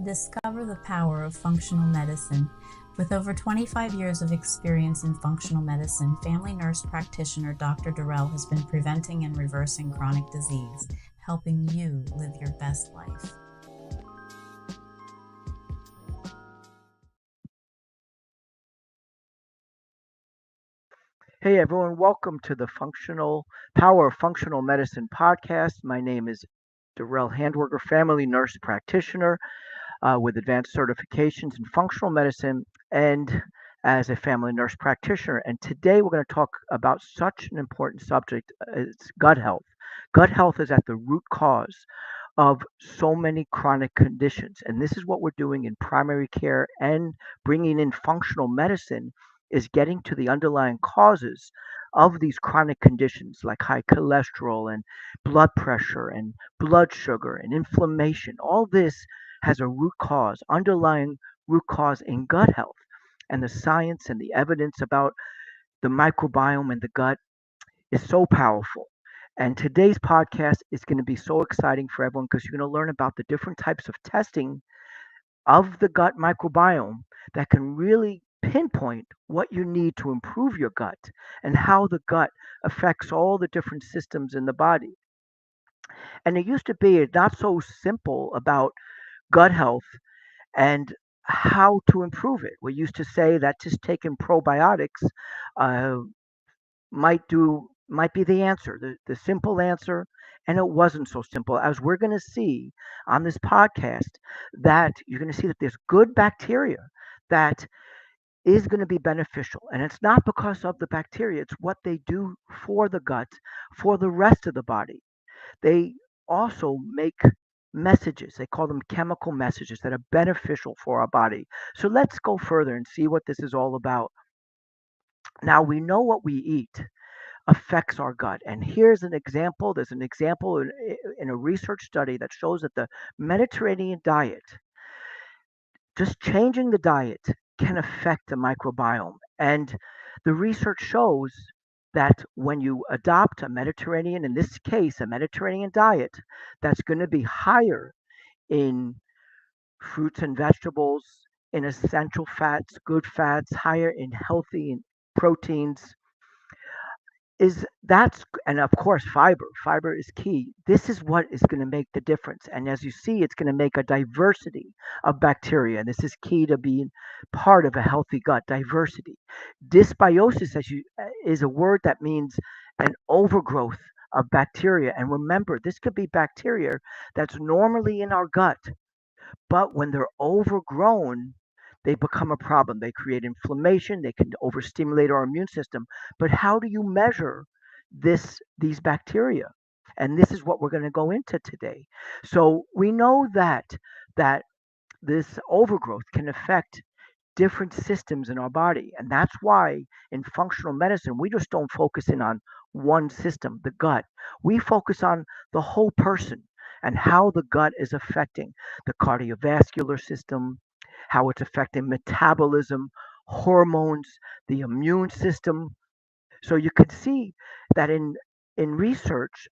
Discover the power of functional medicine. With over 25 years of experience in functional medicine, family nurse practitioner Dr. Durrell has been preventing and reversing chronic disease, helping you live your best life. Hey everyone, welcome to the Functional Power of Functional Medicine podcast. My name is Darrell Handwerker, family nurse practitioner with advanced certifications in functional medicine and as a family nurse practitioner. And today we're going to talk about such an important subject as gut health. Gut health is at the root cause of so many chronic conditions. And this is what we're doing in primary care and bringing in functional medicine is getting to the underlying causes of these chronic conditions like high cholesterol and blood pressure and blood sugar and inflammation. All this has a root cause, underlying root cause in gut health. And the science and the evidence about the microbiome in the gut is so powerful. And today's podcast is going to be so exciting for everyone because you're going to learn about the different types of testing of the gut microbiome that can really pinpoint what you need to improve your gut and how the gut affects all the different systems in the body. And it used to be not so simple about gut health and how to improve it. We used to say that just taking probiotics uh, might be the answer, the simple answer, and it wasn't so simple. As we're going to see on this podcast, that you're going to see that there's good bacteria that is going to be beneficial, and it's not because of the bacteria; it's what they do for the gut, for the rest of the body. They also make messages. They call them chemical messages that are beneficial for our body. So let's go further and see what this is all about. Now we know what we eat affects our gut. And here's an example. There's an example in a research study that shows that the Mediterranean diet, just changing the diet, can affect the microbiome. And the research shows that when you adopt a Mediterranean, in this case, a Mediterranean diet, that's going to be higher in fruits and vegetables, in essential fats, good fats, higher in healthy proteins, is that's and of course fiber is key. This is what is going to make the difference, and as you see, it's going to make a diversity of bacteria, and this is key to being part of a healthy gut. Diversity, dysbiosis, is a word that means an overgrowth of bacteria. And remember, this could be bacteria that's normally in our gut, but when they're overgrown, they become a problem. They create inflammation, they can overstimulate our immune system. But how do you measure these bacteria? And this is what we're going to go into today. So we know that this overgrowth can affect different systems in our body. And that's why in functional medicine, we just don't focus in on one system, the gut. We focus on the whole person and how the gut is affecting the cardiovascular system, how it's affecting metabolism, hormones, the immune system. So you can see that in research,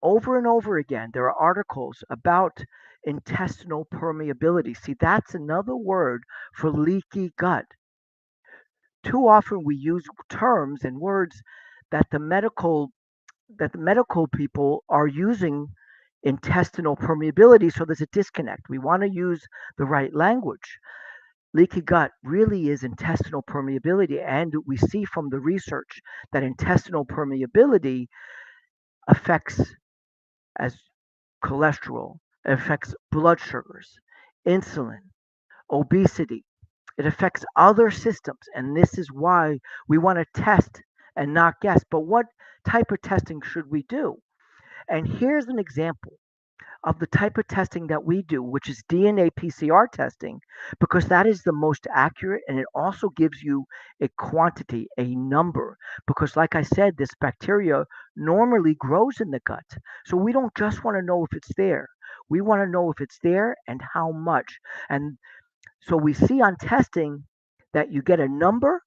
over and over again, there are articles about intestinal permeability. See, that's another word for leaky gut. Too often we use terms and words that the medical people are using intestinal permeability, so there's a disconnect. We want to use the right language. Leaky gut really is intestinal permeability, and we see from the research that intestinal permeability affects as cholesterol, it affects blood sugars, insulin, obesity. It affects other systems, and this is why we want to test and not guess. But what type of testing should we do? And here's an example of the type of testing that we do, which is DNA PCR testing, because that is the most accurate, and it also gives you a quantity, a number. Because, like I said, this bacteria normally grows in the gut. So we don't just want to know if it's there, we want to know if it's there and how much. And so we see on testing that you get a number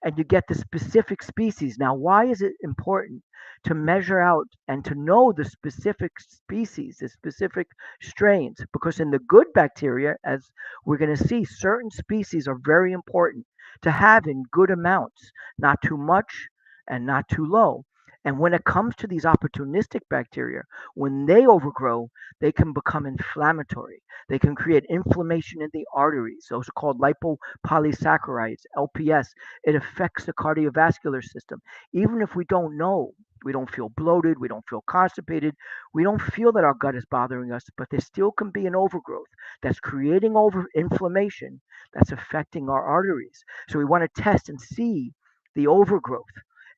and you get the specific species. Now, why is it important to measure out and to know the specific species, the specific strains? Because in the good bacteria, as we're going to see, certain species are very important to have in good amounts, not too much and not too low. And when it comes to these opportunistic bacteria, when they overgrow, they can become inflammatory. They can create inflammation in the arteries. Those are called lipopolysaccharides, LPS. It affects the cardiovascular system. Even if we don't know, we don't feel bloated, we don't feel constipated, we don't feel that our gut is bothering us, but there still can be an overgrowth that's creating over inflammation that's affecting our arteries. So we want to test and see the overgrowth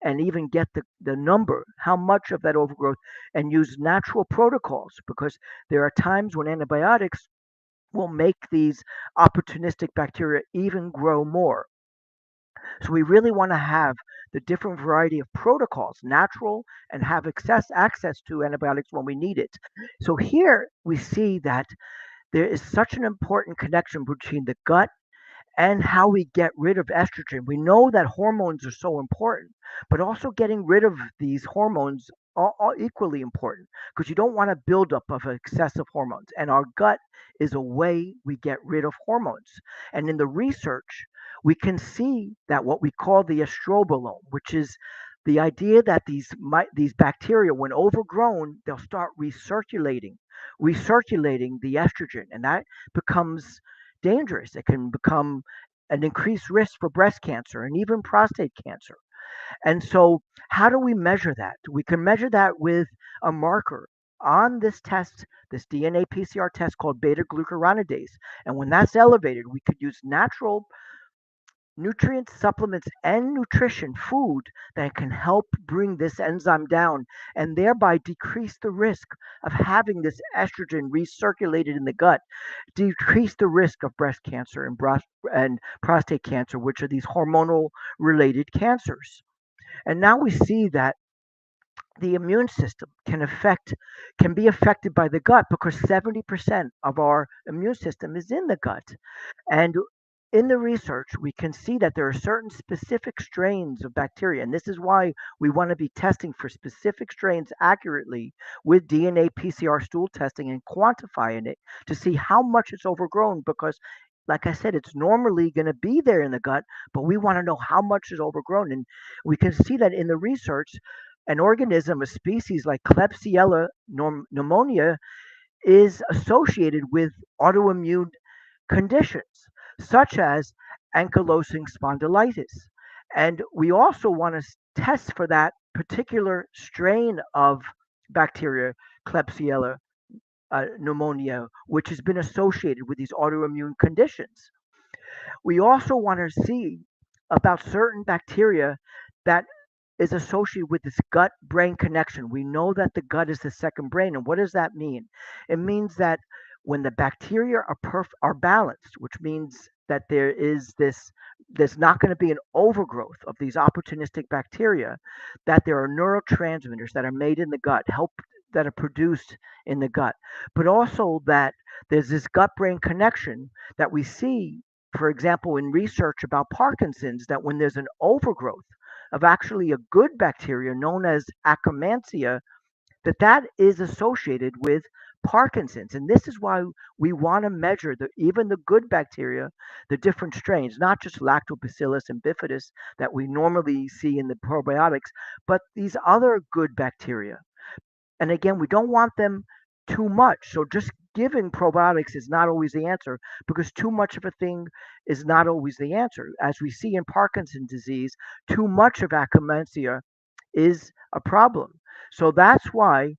and even get the number, how much of that overgrowth, and use natural protocols, because there are times when antibiotics will make these opportunistic bacteria even grow more. So we really want to have the different variety of protocols, natural, and have access to antibiotics when we need it. So here we see that there is such an important connection between the gut and how we get rid of estrogen. We know that hormones are so important, but also getting rid of these hormones are equally important, because you don't want a buildup of excessive hormones. And our gut is a way we get rid of hormones. And in the research, we can see that what we call the estrobolome, which is the idea that these bacteria, when overgrown, they'll start recirculating the estrogen, and that becomes dangerous. It can become an increased risk for breast cancer and even prostate cancer. And so, how do we measure that? We can measure that with a marker on this test, this DNA PCR test called beta glucuronidase. And when that's elevated, we could use natural nutrients, supplements, and nutrition, food, that can help bring this enzyme down and thereby decrease the risk of having this estrogen recirculated in the gut, decrease the risk of breast cancer and prostate cancer, which are these hormonal related cancers. And now we see that the immune system can be affected by the gut, because 70% of our immune system is in the gut. And in the research, we can see that there are certain specific strains of bacteria, and this is why we want to be testing for specific strains accurately with DNA PCR stool testing and quantifying it to see how much it's overgrown. Because, like I said, it's normally going to be there in the gut, but we want to know how much is overgrown. And we can see that in the research, an organism, a species like Klebsiella pneumonia, is associated with autoimmune conditions such as ankylosing spondylitis. And we also want to test for that particular strain of bacteria, Klebsiella pneumonia, which has been associated with these autoimmune conditions. We also want to see about certain bacteria that is associated with this gut brain connection. We know that the gut is the second brain. And what does that mean? It means that when the bacteria are balanced, which means that there's not going to be an overgrowth of these opportunistic bacteria, that there are neurotransmitters that are made in the gut, that are produced in the gut, but also that there's this gut brain connection that we see, for example, in research about Parkinson's, that when there's an overgrowth of actually a good bacteria known as Akkermansia, that is associated with Parkinson's. And this is why we want to measure even the good bacteria, the different strains, not just Lactobacillus and Bifidus that we normally see in the probiotics, but these other good bacteria. And again, we don't want them too much. So just giving probiotics is not always the answer, because too much of a thing is not always the answer. As we see in Parkinson's disease, too much of Akkermansia is a problem. So that's why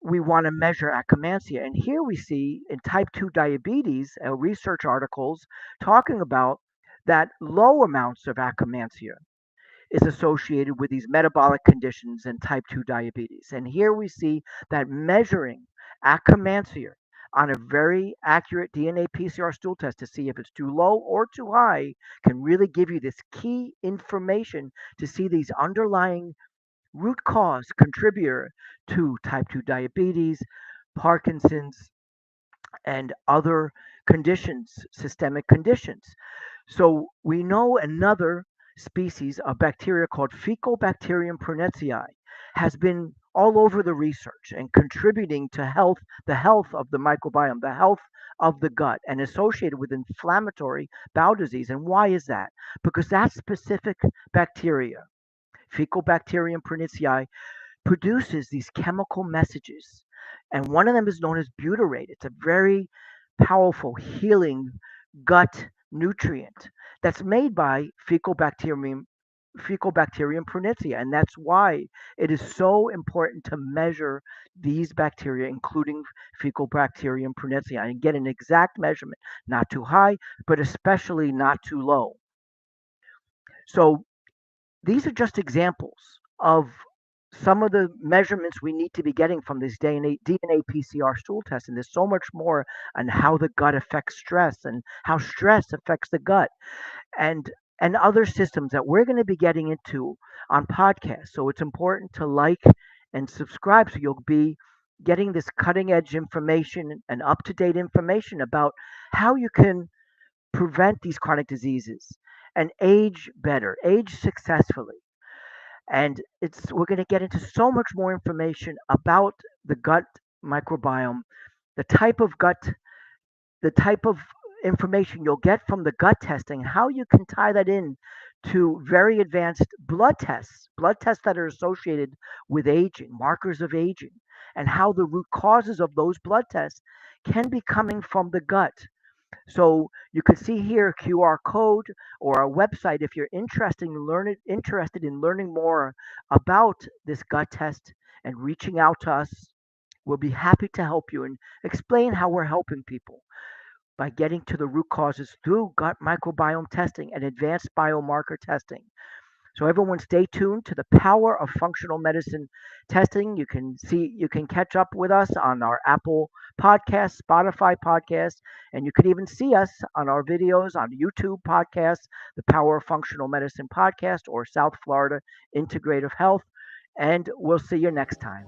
we want to measure Akkermansia. And here we see in type 2 diabetes, research articles talking about that low amounts of Akkermansia is associated with these metabolic conditions and type 2 diabetes. And here we see that measuring Akkermansia on a very accurate DNA PCR stool test to see if it's too low or too high can really give you this key information to see these underlying root cause contributor to type 2 diabetes, Parkinson's, and other conditions, systemic conditions. So we know another species of bacteria called Fecobacterium prunettii has been all over the research and contributing to the health of the microbiome, the health of the gut, and associated with inflammatory bowel disease. And why is that? Because that specific bacteria, Fecobacterium prunettii, produces these chemical messages. And one of them is known as butyrate. It's a very powerful healing gut nutrient that's made by Fecobacterium prunettia. And that's why it is so important to measure these bacteria, including Fecobacterium prunettia, and get an exact measurement, not too high, but especially not too low. So these are just examples of some of the measurements we need to be getting from this DNA PCR stool test. And there's so much more on how the gut affects stress and how stress affects the gut and and other systems that we're going to be getting into on podcasts. So it's important to like and subscribe so you'll be getting this cutting edge information and up to date information about how you can prevent these chronic diseases and age better, age successfully. And it's we're going to get into so much more information about the gut microbiome, the type of gut, the type of information you'll get from the gut testing, how you can tie that in to very advanced blood tests that are associated with aging, markers of aging, and how the root causes of those blood tests can be coming from the gut. So you can see here a QR code or a website if you're interested in learning more about this gut test and reaching out to us. We'll be happy to help you and explain how we're helping people by getting to the root causes through gut microbiome testing and advanced biomarker testing. So everyone stay tuned to the power of functional medicine testing. You can catch up with us on our Apple podcast, Spotify podcast, and you can even see us on our videos on YouTube podcast, the Power of Functional Medicine podcast, or South Florida Integrative Health. And we'll see you next time.